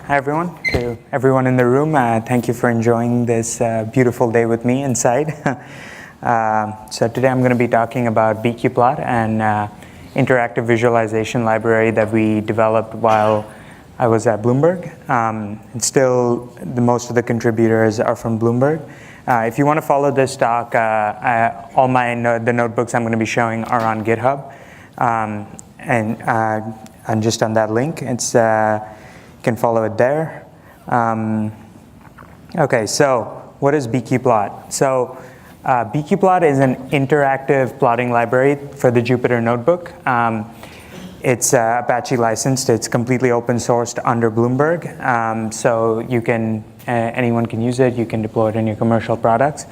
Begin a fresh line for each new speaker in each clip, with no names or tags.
Hi everyone. To everyone in the room, thank you for enjoying this beautiful day with me inside. So today I'm going to be talking about bqplot, an interactive visualization library that we developed while I was at Bloomberg. And still, most of the contributors are from Bloomberg. If you want to follow this talk, all the notebooks I'm going to be showing are on GitHub, and just on that link, it's you can follow it there. Okay, so what is bqplot? So bqplot is an interactive plotting library for the Jupyter notebook. It's Apache licensed. It's completely open sourced under Bloomberg, so you can anyone can use it. You can deploy it in your commercial products.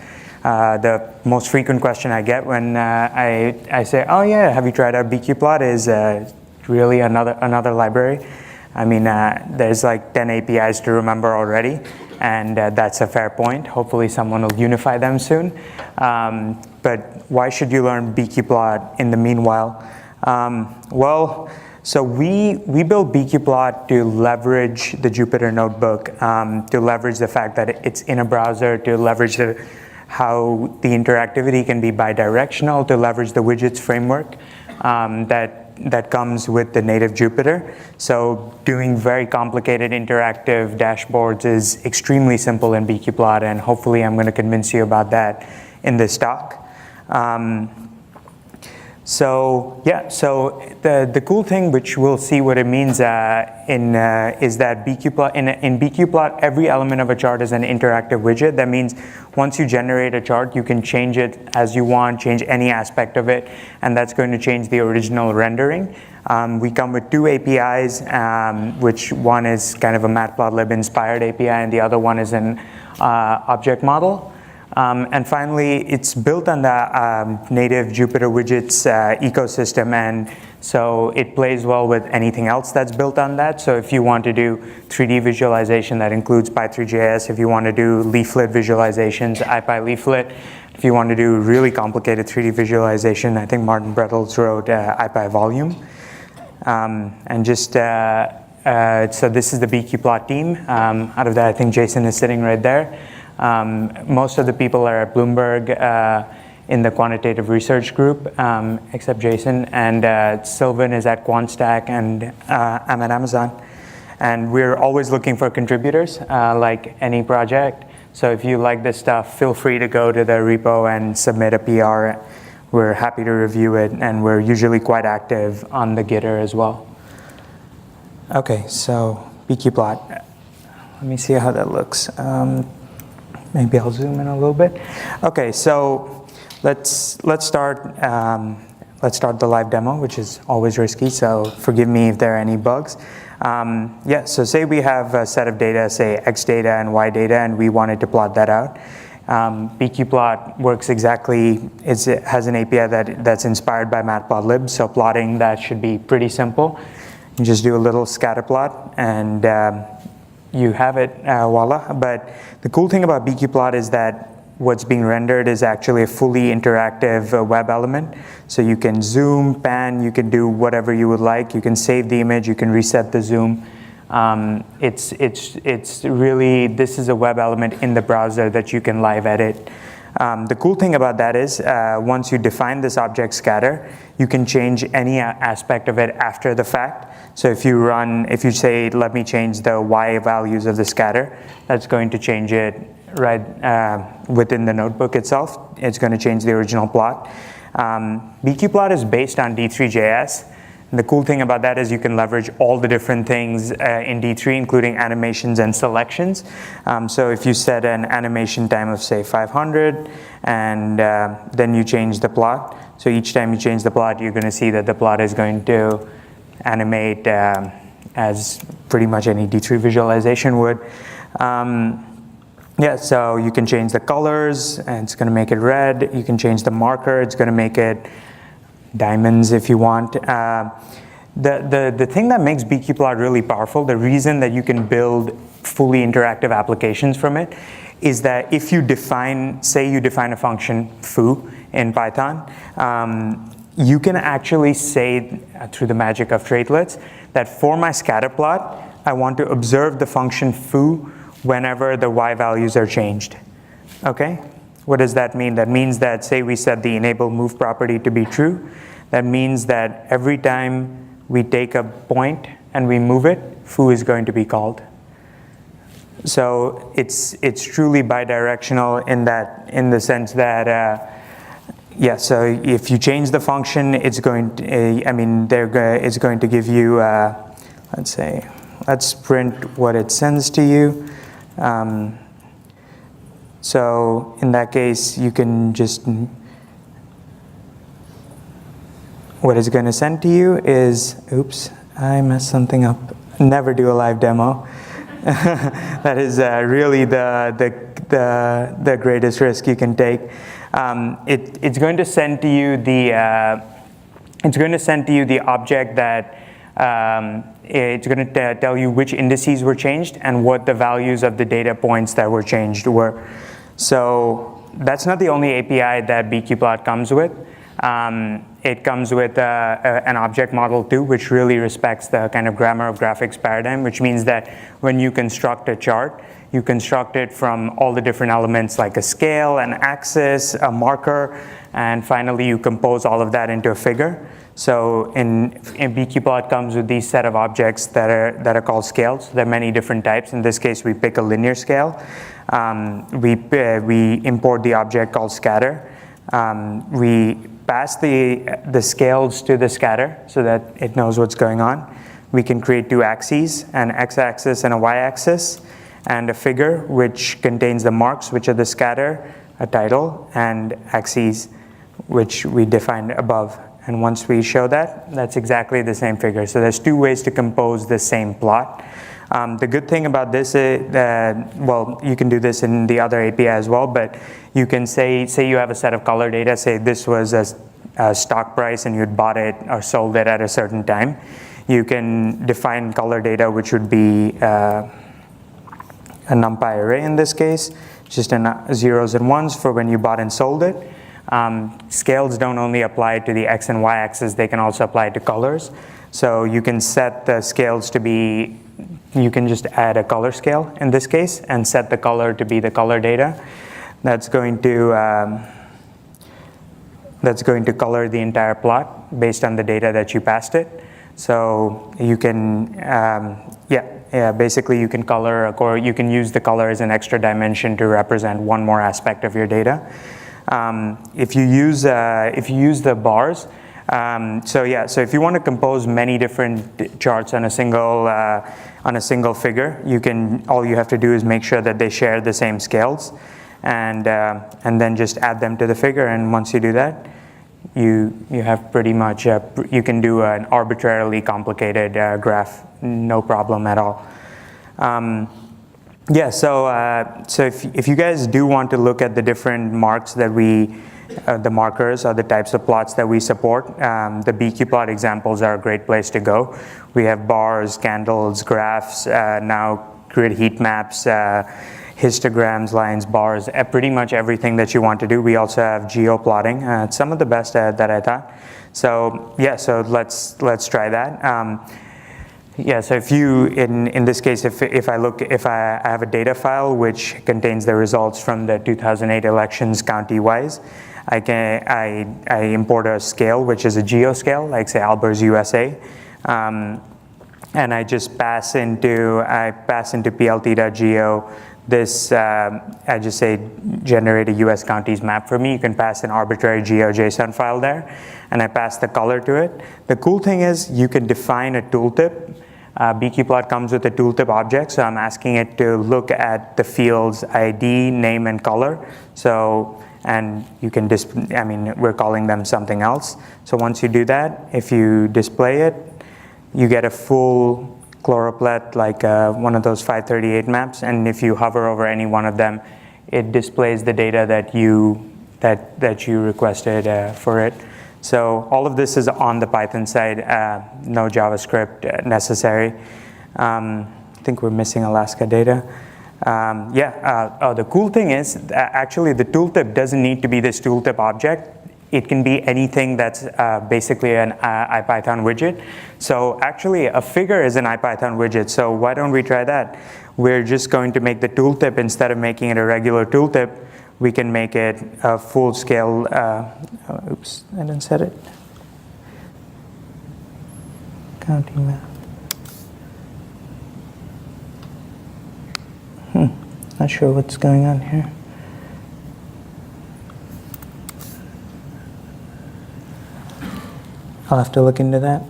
The most frequent question I get when I say, "Oh yeah, have you tried out bqplot?" is really another library. I mean, there's like 10 APIs to remember already, and that's a fair point. Hopefully someone will unify them soon. But why should you learn bqplot in the meanwhile? Well, so we built bqplot to leverage the Jupyter notebook, to leverage the fact that it's in a browser, to leverage how the interactivity can be bidirectional, to leverage the widgets framework that comes with the native Jupyter. So doing very complicated interactive dashboards is extremely simple in bqplot, and hopefully I'm going to convince you about that in this talk. So the cool thing, which we'll see what it means is that in bqplot, every element of a chart is an interactive widget. That means once you generate a chart, you can change it as you want, change any aspect of it, and that's going to change the original rendering. We come with two APIs, which one is kind of a matplotlib inspired API, and the other one is an object model. And finally, it's built on the native Jupyter widgets ecosystem, and so it plays well with anything else that's built on that. So if you want to do 3D visualization, that includes Py3.js. If you want to do leaflet visualizations, ipyleaflet. If you want to do really complicated 3D visualization, I think Martin Brettles wrote ipyvolume. And just so this is the bqplot team. Out of that, I think Jason is sitting right there. Most of the people are at Bloomberg in the quantitative research group, except Jason, and Sylvan is at QuantStack, and I'm at Amazon. And we're always looking for contributors, like any project. So if you like this stuff, feel free to go to the repo and submit a PR. We're happy to review it, and we're usually quite active on the Gitter as well. Okay, so bqplot. Let me see how that looks. Maybe I'll zoom in a little bit. Okay, so let's start the live demo, which is always risky. So forgive me if there are any bugs. So say we have a set of data, say X data and Y data, and we wanted to plot that out. bqplot works exactly. It has an API that's inspired by matplotlib. So plotting that should be pretty simple. You just do a little scatter plot, and you have it, voila. But the cool thing about bqplot is that what's being rendered is actually a fully interactive web element. So you can zoom, pan, you can do whatever you would like. You can save the image, you can reset the zoom. It's really, this is a web element in the browser that you can live edit. The cool thing about that is once you define this object scatter, you can change any aspect of it after the fact. So if you say, let me change the Y values of the scatter, that's going to change it right within the notebook itself. It's going to change the original plot. bqplot is based on D3.js. And the cool thing about that is you can leverage all the different things in D3, including animations and selections. So if you set an animation time of, say, 500, and then you change the plot. So each time you change the plot, you're going to see that the plot is going to animate as pretty much any D3 visualization would. So you can change the colors, and it's going to make it red. You can change the marker. It's going to make it diamonds if you want. The thing that makes bqplot really powerful, the reason that you can build fully interactive applications from it, is that if you define a function foo in Python, you can actually say through the magic of traitlets that for my scatter plot, I want to observe the function foo whenever the y values are changed. Okay? What does that mean? That means that, say we set the enable move property to be true. That means that every time we take a point and we move it, foo is going to be called. So it's truly bidirectional in the sense that yeah. So if you change the function, it's going to it's going to give you let's print what it sends to you. So in that case, you can just, what it's going to send to you is, oops, I messed something up. Never do a live demo. That is really the greatest risk you can take. It's going to send to you the object that it's going to tell you which indices were changed and what the values of the data points that were changed were. So that's not the only API that bqplot comes with. It comes with an object model too, which really respects the kind of grammar of graphics paradigm, which means that when you construct a chart, you construct it from all the different elements like a scale, an axis, a marker, and finally you compose all of that into a figure. So in bqplot comes with these set of objects that are called scales. There are many different types. In this case, we pick a linear scale. We import the object called scatter. We pass the scales to the scatter so that it knows what's going on. We can create two axes, an x-axis and a y-axis, and a figure which contains the marks, which are the scatter, a title, and axes, which we defined above. And once we show that, that's exactly the same figure. So there's two ways to compose the same plot. The good thing about this is that, well, you can do this in the other API as well, but you can say you have a set of color data, say this was a stock price and you'd bought it or sold it at a certain time. You can define color data, which would be a NumPy array in this case, just zeros and ones for when you bought and sold it. Scales don't only apply to the x and y axis, they can also apply to colors. So you can set the scales to be, you can just add a color scale in this case and set the color to be the color data. That's going to color the entire plot based on the data that you passed it. So you can, basically you can color, or you can use the color as an extra dimension to represent one more aspect of your data. If you use the bars, so if you want to compose many different charts on a single figure, all you have to do is make sure that they share the same scales, and then just add them to the figure. And once you do that, you have pretty much you can do an arbitrarily complicated graph, no problem at all. So if you guys do want to look at the different marks that the markers or the types of plots that we support, the bqplot examples are a great place to go. We have bars, candles, graphs, now grid heat maps, histograms, lines, bars, pretty much everything that you want to do. We also have geoplotting, some of the best that I thought. So let's try that. So if you, in this case, if I have a data file which contains the results from the 2008 elections county-wise, I import a scale which is a geo scale, like say Albers USA, and I just pass into plt.geo this. I just say generate a US counties map for me. You can pass an arbitrary GeoJSON file there, and I pass the color to it. The cool thing is you can define a tooltip. bqplot comes with a tooltip object, so I'm asking it to look at the fields ID, name, and color. So, and you can we're calling them something else. So once you do that, if you display it, you get a full choropleth, like one of those 538 maps. And if you hover over any one of them, it displays the data that you requested for it. So all of this is on the Python side, no JavaScript necessary. I think we're missing Alaska data. The cool thing is, actually the tooltip doesn't need to be this tooltip object. it can be anything that's basically an IPython widget. So actually, a figure is an IPython widget. So why don't we try that? We're just going to make the tooltip, instead of making it a regular tooltip, we can make it a full-scale. Oops, I didn't set it. Counting math. Not sure what's going on here. I'll have to look into that.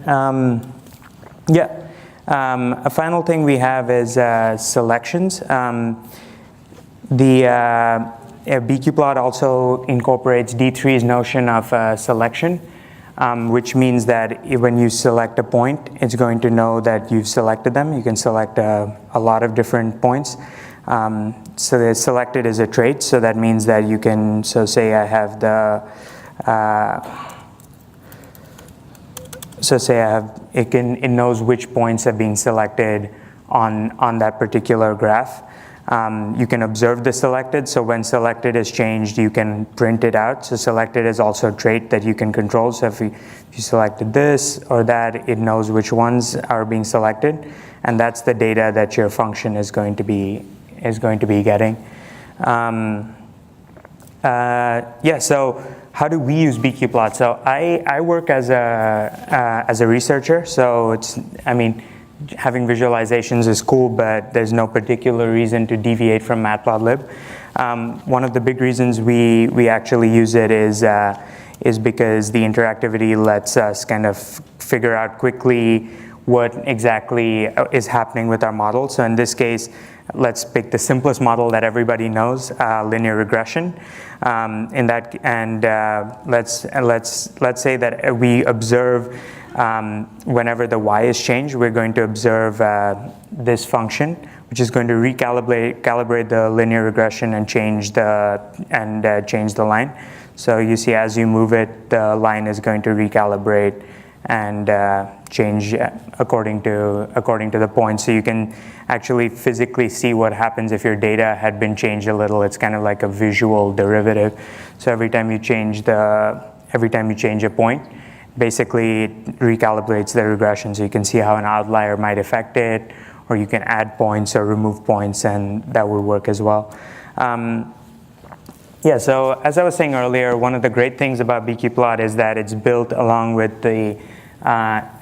A final thing we have is selections. bqplot also incorporates D3's notion of selection, which means that when you select a point, it's going to know that you've selected them. You can select a lot of different points. So the selected is a trait, so that means that you can, so say I have the, it knows which points have been selected on that particular graph. You can observe the selected, so when selected is changed, you can print it out. So selected is also a trait that you can control. So if you selected this or that, it knows which ones are being selected, and that's the data that your function is going to be getting. So how do we use bqplot? So I work as a researcher, so having visualizations is cool, but there's no particular reason to deviate from matplotlib. One of the big reasons we actually use it is because the interactivity lets us kind of figure out quickly what exactly is happening with our model. So in this case, let's pick the simplest model that everybody knows, linear regression. Let's say that we observe whenever the y is changed, we're going to observe this function, which is going to calibrate the linear regression and change the line. So you see, as you move it, the line is going to recalibrate and change according to the point. So you can actually physically see what happens if your data had been changed a little. It's kind of like a visual derivative. So every time you change a point, basically it recalibrates the regression. So you can see how an outlier might affect it, or you can add points or remove points, and that will work as well. So as I was saying earlier, one of the great things about bqplot is that it's built along with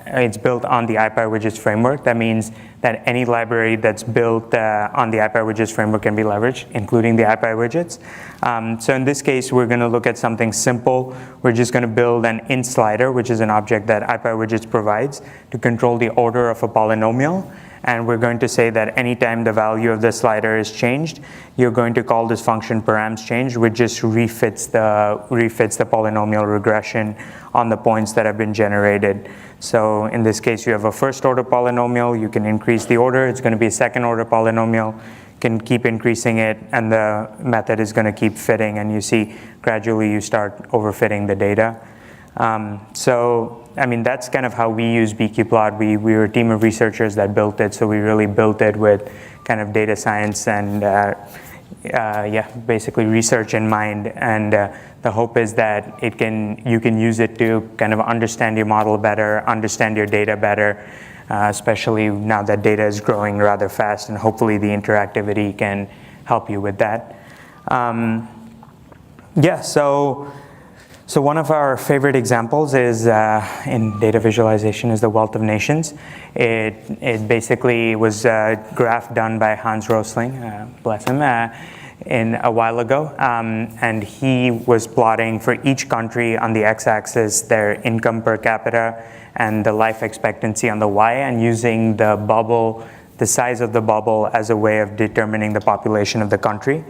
it's built on the ipywidgets framework. That means that any library that's built on the ipywidgets framework can be leveraged, including the ipywidgets. So in this case, we're going to look at something simple. We're just going to build an int slider, which is an object that ipywidgets provides to control the order of a polynomial. And we're going to say that anytime the value of the slider is changed, you're going to call this function params_change, which just refits the polynomial regression on the points that have been generated. So in this case, you have a first order polynomial. You can increase the order. It's going to be a second order polynomial. You can keep increasing it, and the method is going to keep fitting. And you see, gradually you start overfitting the data. That's kind of how we use bqplot. We were a team of researchers that built it, so we really built it with kind of data science and basically research in mind. And the hope is that you can use it to kind of understand your model better, understand your data better, especially now that data is growing rather fast, and hopefully the interactivity can help you with that. So one of our favorite examples is in data visualization is the Wealth of Nations. It basically was a graph done by Hans Rosling, bless him, in a while ago, and he was plotting for each country on the x-axis their income per capita and the life expectancy on the y, and using the size of the bubble as a way of determining the population of the country.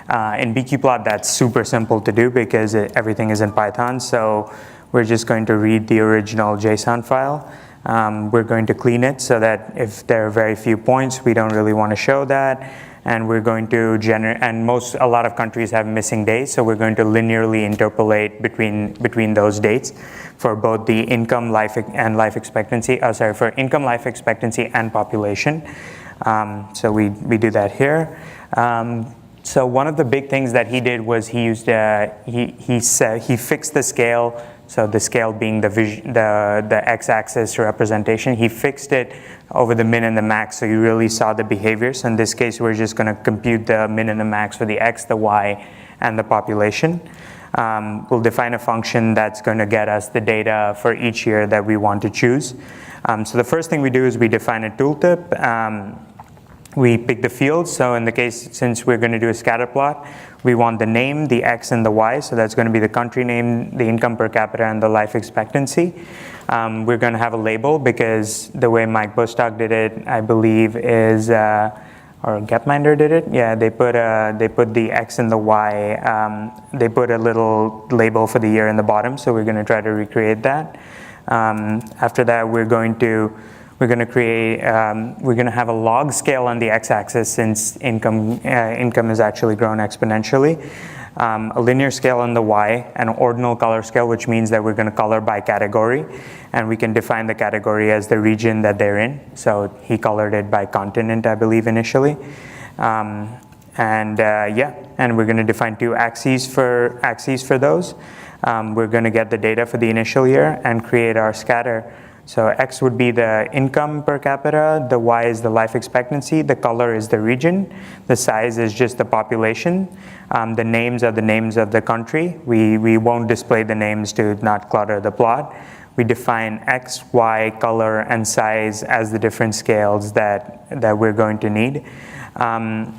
In bqplot, that's super simple to do because everything is in Python. So we're just going to read the original JSON file. We're going to clean it so that if there are very few points, we don't really want to show that. And we're going to generate, and a lot of countries have missing days, so we're going to linearly interpolate between those dates for both the income, life expectancy and population. So we do that here. So one of the big things that he did was he used he fixed the scale. So the scale being the x-axis representation, he fixed it over the min and the max, so you really saw the behaviors. In this case, we're just going to compute the min and the max for the x, the y, and the population. We'll define a function that's going to get us the data for each year that we want to choose. So the first thing we do is we define a tooltip. We pick the fields. So in the case, since we're going to do a scatter plot, we want the name, the x, and the y. So that's going to be the country name, the income per capita, and the life expectancy. We're going to have a label because the way Mike Bostock did it, I believe, is or Gapminder did it. Yeah, they put the x and the y. They put a little label for the year in the bottom. So we're going to try to recreate that. After that, we're going to have a log scale on the x-axis since income is actually grown exponentially. A linear scale on the y, an ordinal color scale, which means that we're going to color by category, and we can define the category as the region that they're in. So he colored it by continent, I believe, initially. And we're going to define two axes for those. We're going to get the data for the initial year and create our scatter. So x would be the income per capita, the y is the life expectancy, the color is the region, the size is just the population, the names are the names of the country. We won't display the names to not clutter the plot. We define x, y, color, and size as the different scales that we're going to need. And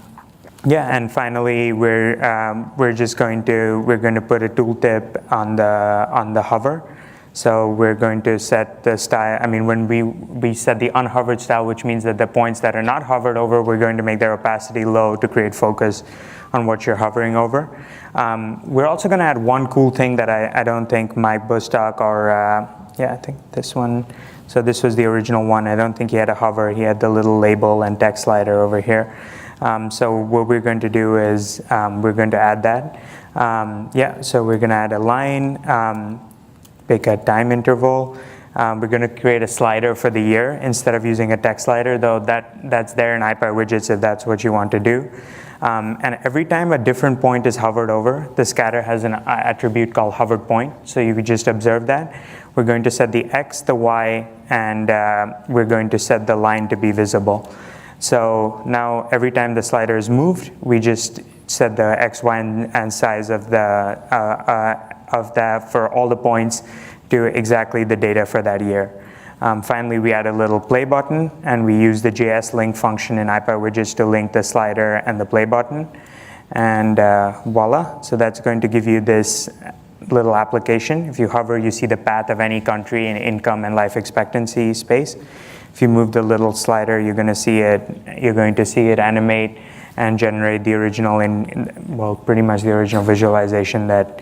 finally, we're going to put a tooltip on the hover. So we're going to set the style. I mean, when we set the unhovered style, which means that the points that are not hovered over, we're going to make their opacity low to create focus on what you're hovering over. We're also going to add one cool thing that I don't think Mike Bostock or I think this one. So this was the original one. I don't think he had a hover. He had the little label and text slider over here. So what we're going to do is we're going to add that. So we're going to add a line. Pick a time interval. We're going to create a slider for the year instead of using a text slider, though that's there in ipywidgets if that's what you want to do. And every time a different point is hovered over, the scatter has an attribute called hovered point. So you could just observe that. We're going to set the x, the y, and we're going to set the line to be visible. So now every time the slider is moved, we just set the x, y, and size of that for all the points to exactly the data for that year. Finally, we add a little play button, and we use the JS link function in ipywidgets to link the slider and the play button. And voila, so that's going to give you this little application. If you hover, you see the path of any country in income and life expectancy space. If you move the little slider, you're going to see it animate and generate the original pretty much the original visualization that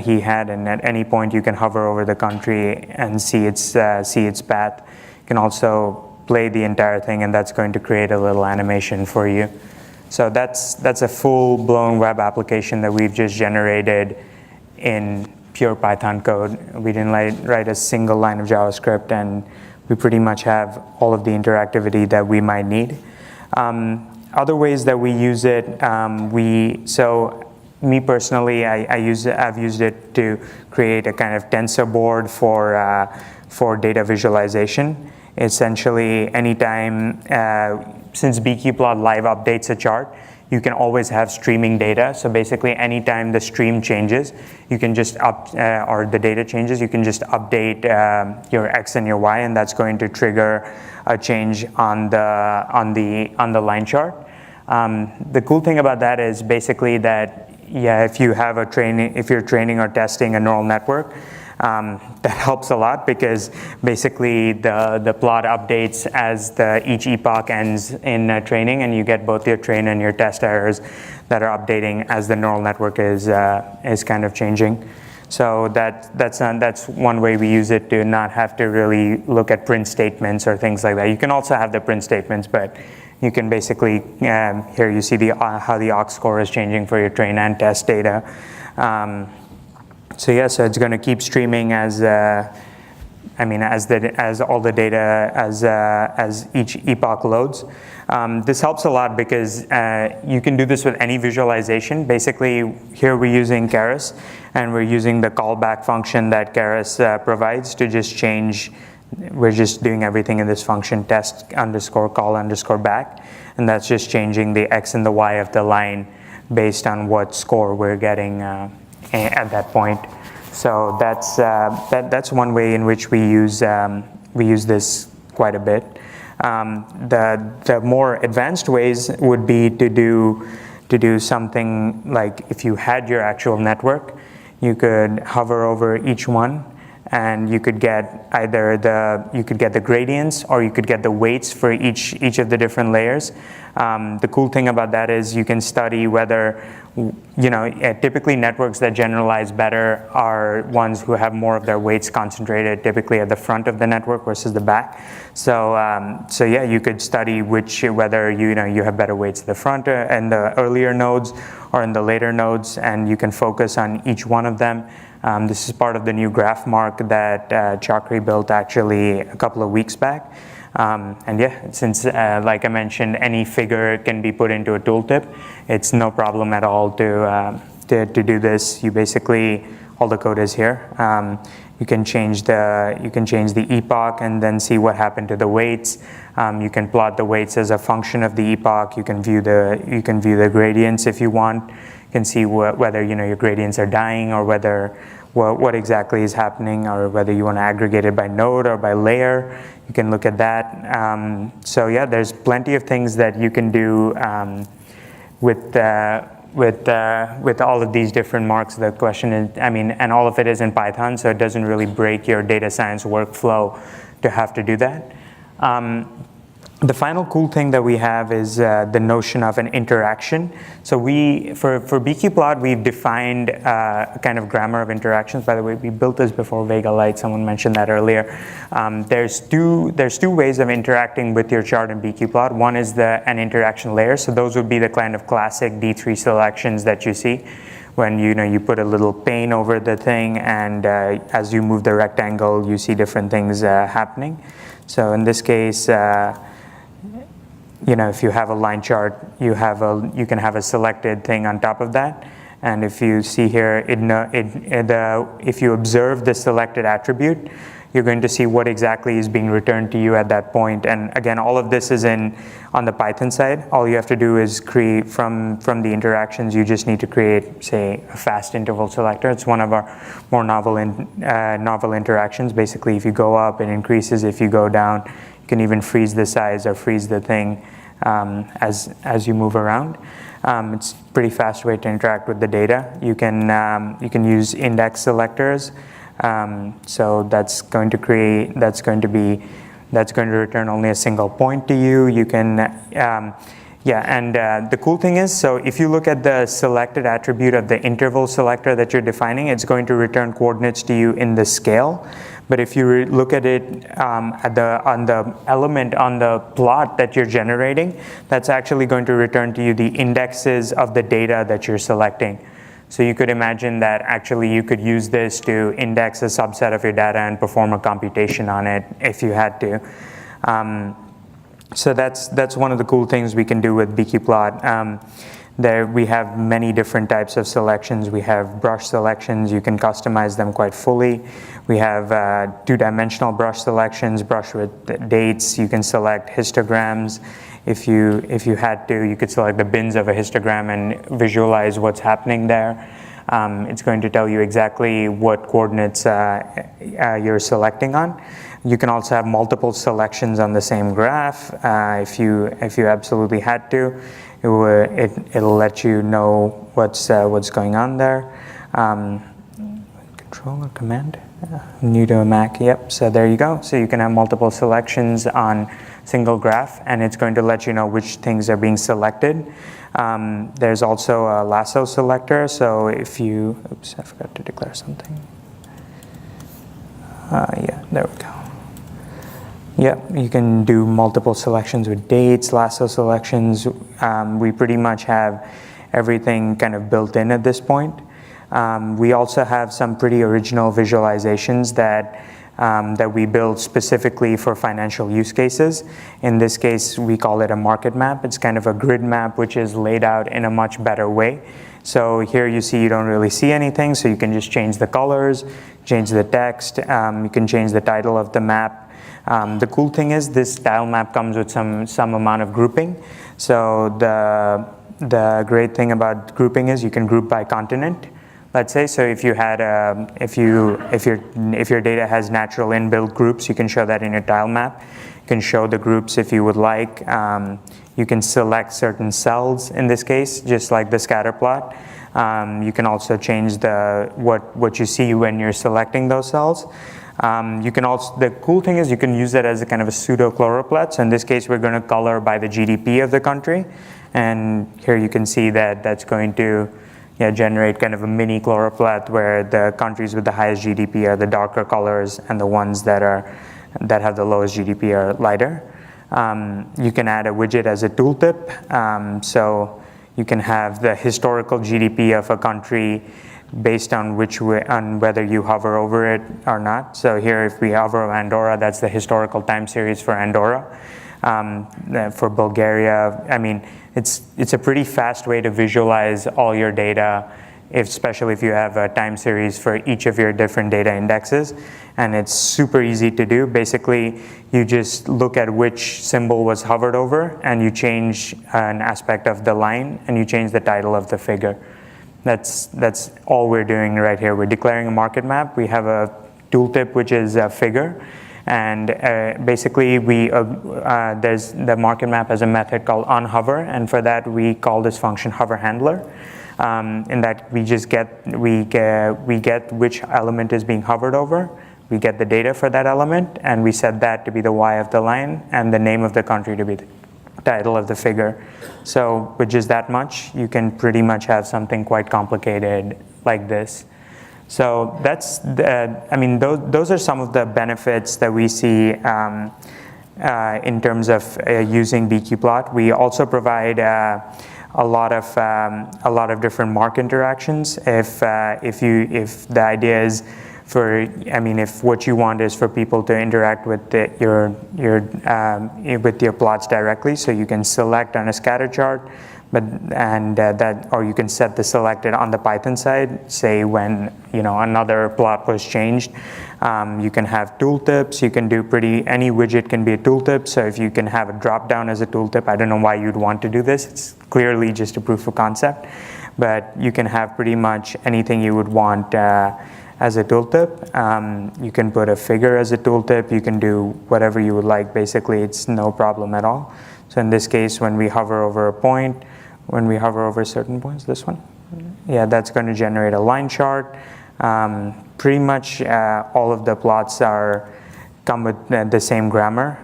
he had. And at any point, you can hover over the country and see its path. You can also play the entire thing, and that's going to create a little animation for you. So that's a full-blown web application that we've just generated in pure Python code. We didn't write a single line of JavaScript, and we pretty much have all of the interactivity that we might need. Other ways that we use it, me personally, I've used it to create a kind of tensor board for data visualization. Essentially, anytime, since bqplot live updates a chart, you can always have streaming data. So basically, anytime the stream changes, you can just or the data changes, you can just update your x and your y, and that's going to trigger a change on the line chart. The cool thing about that is basically that if you're training or testing a neural network, that helps a lot because basically the plot updates as each epoch ends in training, and you get both your train and your test errors that are updating as the neural network is kind of changing. So that's one way we use it to not have to really look at print statements or things like that. You can also have the print statements, but you can basically, here you see how the aux score is changing for your train and test data. So it's going to keep streaming as as all the data, as each epoch loads. This helps a lot because you can do this with any visualization. Basically, here we're using Keras, and we're using the callback function that Keras provides to just change. We're just doing everything in this function, test underscore call underscore back, and that's just changing the x and the y of the line based on what score we're getting at that point. So that's one way in which we use this quite a bit. The more advanced ways would be to do something like, if you had your actual network, you could hover over each one, and you could get either the gradients, or you could get the weights for each of the different layers. The cool thing about that is you can study whether, typically networks that generalize better are ones who have more of their weights concentrated typically at the front of the network versus the back. So yeah, you could study whether you have better weights at the front and the earlier nodes or in the later nodes, and you can focus on each one of them. This is part of the new graph mark that Chakri built actually a couple of weeks back. And yeah, since like I mentioned, any figure can be put into a tooltip, it's no problem at all to do this. You basically, all the code is here. You can change the epoch and then see what happened to the weights. You can plot the weights as a function of the epoch. You can view the gradients if you want. You can see whether your gradients are dying, or what exactly is happening, or whether you want to aggregate it by node or by layer. You can look at that. So yeah, there's plenty of things that you can do with all of these different marks. The question is, and all of it is in Python, so it doesn't really break your data science workflow to have to do that. The final cool thing that we have is the notion of an interaction. So for bqplot, we've defined a kind of grammar of interactions. By the way, we built this before Vega Lite. Someone mentioned that earlier. There's two ways of interacting with your chart in bqplot. One is an interaction layer. So those would be the kind of classic D3 selections that you see when you put a little pane over the thing, and as you move the rectangle, you see different things happening. So in this case, if you have a line chart, you can have a selected thing on top of that. And if you see here, if you observe the selected attribute, you're going to see what exactly is being returned to you at that point. And again, all of this is on the Python side. All you have to do is create from the interactions. You just need to create, say, a fast interval selector. It's one of our more novel interactions. Basically, if you go up, it increases. If you go down, you can even freeze the size or freeze the thing as you move around. It's a pretty fast way to interact with the data. You can use index selectors. So that's going to return only a single point to you. You can, the cool thing is, so if you look at the selected attribute of the interval selector that you're defining, it's going to return coordinates to you in the scale. But if you look at it on the element on the plot that you're generating, that's actually going to return to you the indexes of the data that you're selecting. So you could imagine that actually you could use this to index a subset of your data and perform a computation on it if you had to. So that's one of the cool things we can do with bqplot. There we have many different types of selections. We have brush selections. You can customize them quite fully. We have two-dimensional brush selections, brush with dates. You can select histograms. If you had to, you could select the bins of a histogram and visualize what's happening there. It's going to tell you exactly what coordinates you're selecting on. You can also have multiple selections on the same graph. If you absolutely had to, it'll let you know what's going on there. Control or command? New to a Mac, yep. So there you go. So you can have multiple selections on single graph, and it's going to let you know which things are being selected. There's also a lasso selector. So if you, oops, I forgot to declare something. Yeah, there we go. Yep, you can do multiple selections with dates, lasso selections. We pretty much have everything kind of built in at this point. We also have some pretty original visualizations that that we build specifically for financial use cases. In this case, we call it a market map. It's kind of a grid map which is laid out in a much better way. So here you see you don't really see anything, so you can just change the colors, change the text, you can change the title of the map. The cool thing is this tile map comes with some amount of grouping. So the great thing about grouping is you can group by continent. Let's say, so if you had if your data has natural inbuilt groups, you can show that in your tile map. You can show the groups if you would like. You can select certain cells in this case, just like the scatter plot. You can also change what you see when you're selecting those cells. You can also, the cool thing is you can use that as a kind of a pseudo choropleth. So in this case, we're going to color by the GDP of the country. And here you can see that that's going to generate kind of a mini choropleth where the countries with the highest GDP are the darker colors and the ones that have the lowest GDP are lighter. You can add a widget as a tooltip. So you can have the historical GDP of a country based on whether you hover over it or not. So here, if we hover over Andorra, that's the historical time series for Andorra. For Bulgaria, I mean, it's a pretty fast way to visualize all your data, especially if you have a time series for each of your different data indexes. And it's super easy to do. Basically, you just look at which symbol was hovered over, and you change an aspect of the line, and you change the title of the figure. That's all we're doing right here. We're declaring a market map. We have a tooltip, which is a figure. And basically, there's the market map has a method called onHover, and for that we call this function hover handler. In that we just get which element is being hovered over. We get the data for that element, and we set that to be the Y of the line, and the name of the country to be the title of the figure. So with just that much, you can pretty much have something quite complicated like this. So that's those are some of the benefits that we see in terms of using bqplot. We also provide a lot of different mark interactions. If the idea is if what you want is for people to interact with your plots directly, so you can select on a scatter chart. Or you can set the selected on the Python side, say when another plot was changed. You can have tooltips. You can do any widget can be a tooltip. So if you can have a drop down as a tooltip, I don't know why you'd want to do this. It's clearly just a proof of concept, but you can have pretty much anything you would want as a tooltip. You can put a figure as a tooltip. You can do whatever you would like. Basically, it's no problem at all. So in this case, when we hover over a point, when we hover over certain points, this one, that's going to generate a line chart. Pretty much all of the plots come with the same grammar.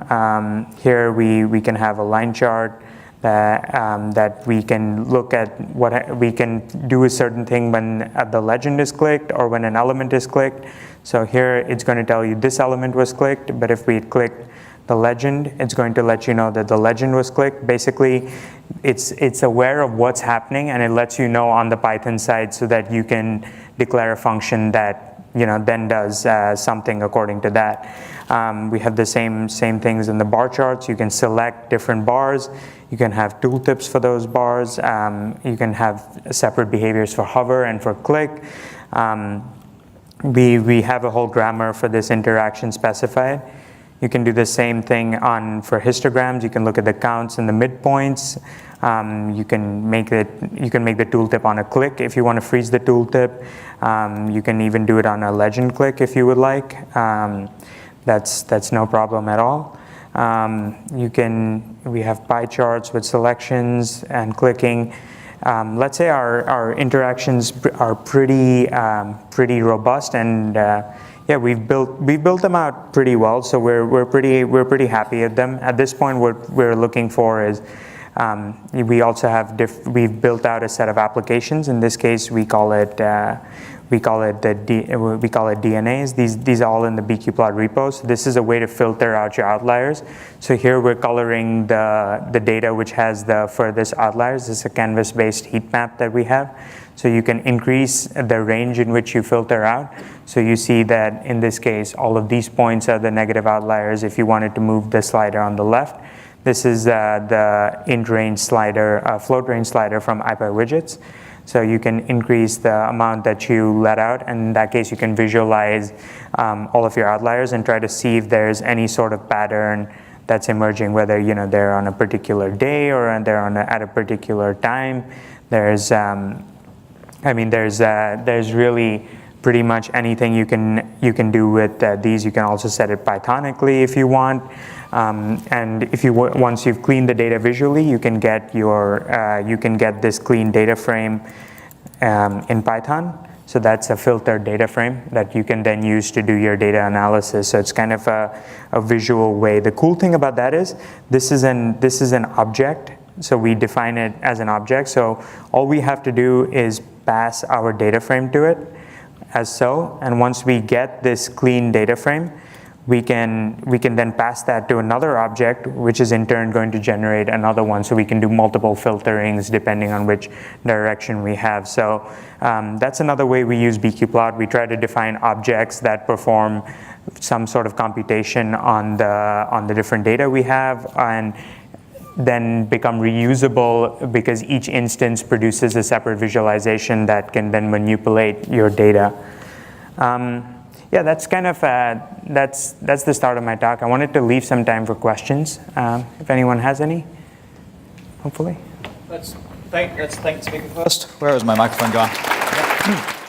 Here we can have a line chart that we can look at we can do a certain thing when the legend is clicked or when an element is clicked. So here it's going to tell you this element was clicked, but if we clicked the legend, it's going to let you know that the legend was clicked. Basically, it's aware of what's happening, and it lets you know on the Python side so that you can declare a function that then does something according to that. We have the same things in the bar charts. You can select different bars. You can have tooltips for those bars. You can have separate behaviors for hover and for click. We have a whole grammar for this interaction specified. You can do the same thing for histograms. You can look at the counts and the midpoints. You can make the tooltip on a click if you want to freeze the tooltip. You can even do it on a legend click if you would like. That's no problem at all. We have pie charts with selections and clicking. Let's say our interactions are pretty robust, and we've built them out pretty well. So we're pretty happy at them. At this point, what we're looking for is We also have we've built out a set of applications. In this case, we call it DNAs. These are all in the bqplot repo. So this is a way to filter out your outliers. So here we're coloring the data which has the furthest outliers. This is a canvas-based heat map that we have. So you can increase the range in which you filter out. So you see that in this case, all of these points are the negative outliers if you wanted to move the slider on the left. This is the int range slider, float range slider from ipywidgets. So you can increase the amount that you let out, and in that case you can visualize all of your outliers and try to see if there's any sort of pattern that's emerging, whether they're on a particular day or they're at a particular time. There's there's really pretty much anything you can do with these. You can also set it Pythonically if you want. And if once you've cleaned the data visually, you can get this clean data frame in Python. So that's a filtered data frame that you can then use to do your data analysis. So it's kind of a visual way. The cool thing about that is this is an object. So we define it as an object. So all we have to do is pass our data frame to it as so. And once we get this clean data frame, we can then pass that to another object, which is in turn going to generate another one. So we can do multiple filterings depending on which direction we have. So that's another way we use bqplot. We try to define objects that perform some sort of computation on the different data we have, and then become reusable because each instance produces a separate visualization that can then manipulate your data. Yeah, that's kind of that's the start of my talk. I wanted to leave some time for questions, if anyone has any. Hopefully.
Let's thank the speaker first. Where is my microphone gone? Yeah.